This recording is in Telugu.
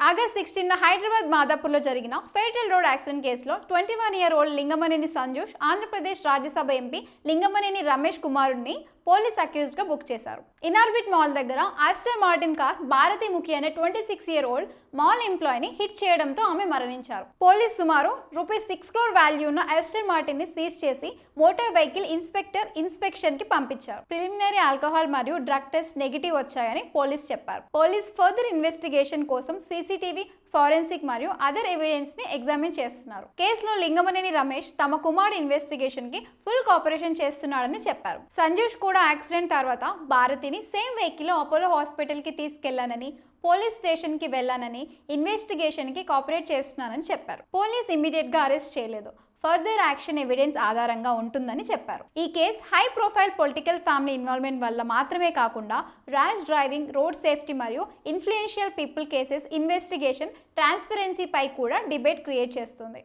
ఆగస్ట్ 16న హైదరాబాద్ మాదాపూర్లో జరిగిన ఫేటల్ రోడ్ యాక్సిడెంట్ కేసులో 21-year-old లింగమనేని సంజోష్ ఆంధ్రప్రదేశ్ రాజ్యసభ ఎంపీ లింగమనేని రమేష్ కుమారుడిని పోలీస్ అక్యూజ్డ్ గా బుక్ చేశారు. ఇనార్బిట్ మాల్ దగ్గర ఆస్టన్ మార్టిన్ కార్ భారతి ముఖి అనే 26-year-old మాల్ ఎంప్లాయ్ ని హిట్ చేయడంతో ఆమె మరణించారు. పోలీస్ సుమారు ₹6 crore వాల్యూ ఉన్న ఆస్టన్ మార్టిన్ ని సీజ్ చేసి మోటార్ వెహికల్ ఇన్స్పెక్షన్ కి పంపించారు. ప్రిలిమినరీ ఆల్కహాల్ మరియు డ్రగ్ టెస్ట్ నెగిటివ్ వచ్చాయని పోలీస్ చెప్పారు. పోలీస్ ఫర్దర్ ఇన్వెస్టిగేషన్ కోసం సీసీటీవీ, ఫోరెన్సిక్ మరియు అదర్ ఎవిడెన్స్ ని ఎగ్జామిన్ చేస్తున్నారు. కేసులో లింగమనేని రమేష్ తమ కుమారుడు ఇన్వెస్టిగేషన్ కి ఫుల్ కోఆపరేషన్ చేస్తున్నాడని చెప్పారు. సంజోష్ కూడా యాక్సిడెంట్ తర్వాత భారతిని సేమ్ వెహికల్ లో అపోలో హాస్పిటల్ కి తీసుకెళ్లానని, పోలీస్ స్టేషన్ కి వెళ్లానని, ఇన్వెస్టిగేషన్ కి కోఆపరేట్ చేస్తున్నానని చెప్పారు. పోలీస్ ఇమీడియట్ గా అరెస్ట్ చేయలేదు. ఫర్దర్ యాక్షన్ ఎవిడెన్స్ ఆధారంగా ఉంటుందని చెప్పారు. ఈ కేసు high profile political family involvement వల్ల మాత్రమే కాకుండా ర్యాష్ డ్రైవింగ్, రోడ్ సేఫ్టీ మరియు influential people cases investigation transparency పై కూడా డిబేట్ క్రియేట్ చేస్తుంది.